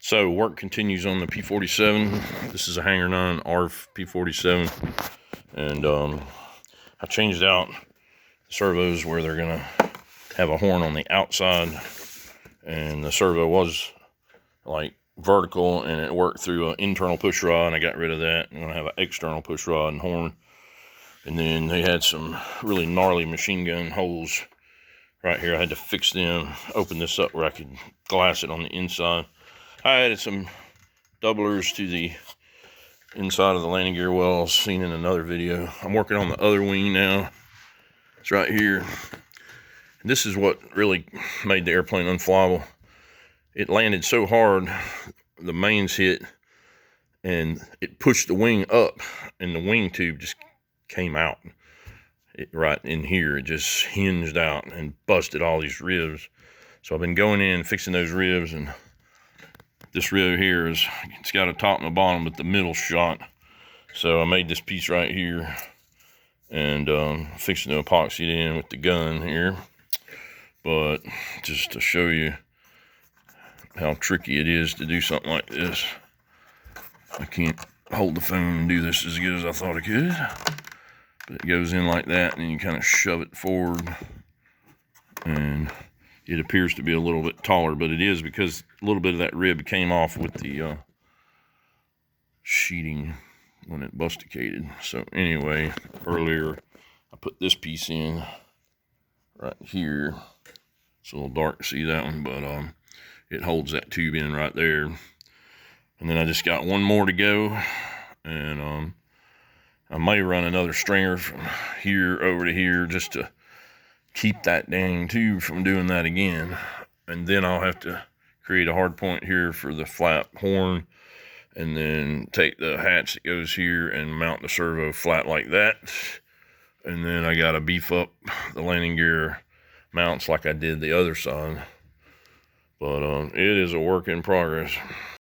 So work continues on the P-47. This is a Hangar 9 ARF P-47, and I changed out the servos where they're gonna have a horn on the outside, and the servo was like vertical, and it worked through an internal push rod, and I got rid of that. I'm gonna have an external push rod and horn. And then they had some really gnarly machine gun holes right here. I had to fix them, open this up where I could glass it on the inside. I added some doublers to the inside of the landing gear wells, seen in another video. I'm working on the other wing now. It's right here. And this is what really made the airplane unflyable. It landed so hard, the mains hit, and it pushed the wing up, and the wing tube just came out. Right in here, it just hinged out and busted all these ribs. So I've been going in and fixing those ribs, and this rib here it's got a top and a bottom, but the middle's shot. So I made this piece right here, and fixing to epoxy it in with the gun here. But just to show you how tricky it is to do something like this, I can't hold the phone and do this as good as I thought I could. But it goes in like that, and then you kind of shove it forward, and it appears to be a little bit taller, but it is because a little bit of that rib came off with the sheeting when it busticated. So anyway, earlier I put this piece in right here. It's a little dark to see that one, but it holds that tube in right there. And then I just got one more to go, and I may run another stringer from here over to here just to keep that dang tube from doing that again. And then I'll have to create a hard point here for the flap horn, and then take the hatch that goes here and mount the servo flat like that. And then I gotta beef up the landing gear mounts like I did the other side. But it is a work in progress.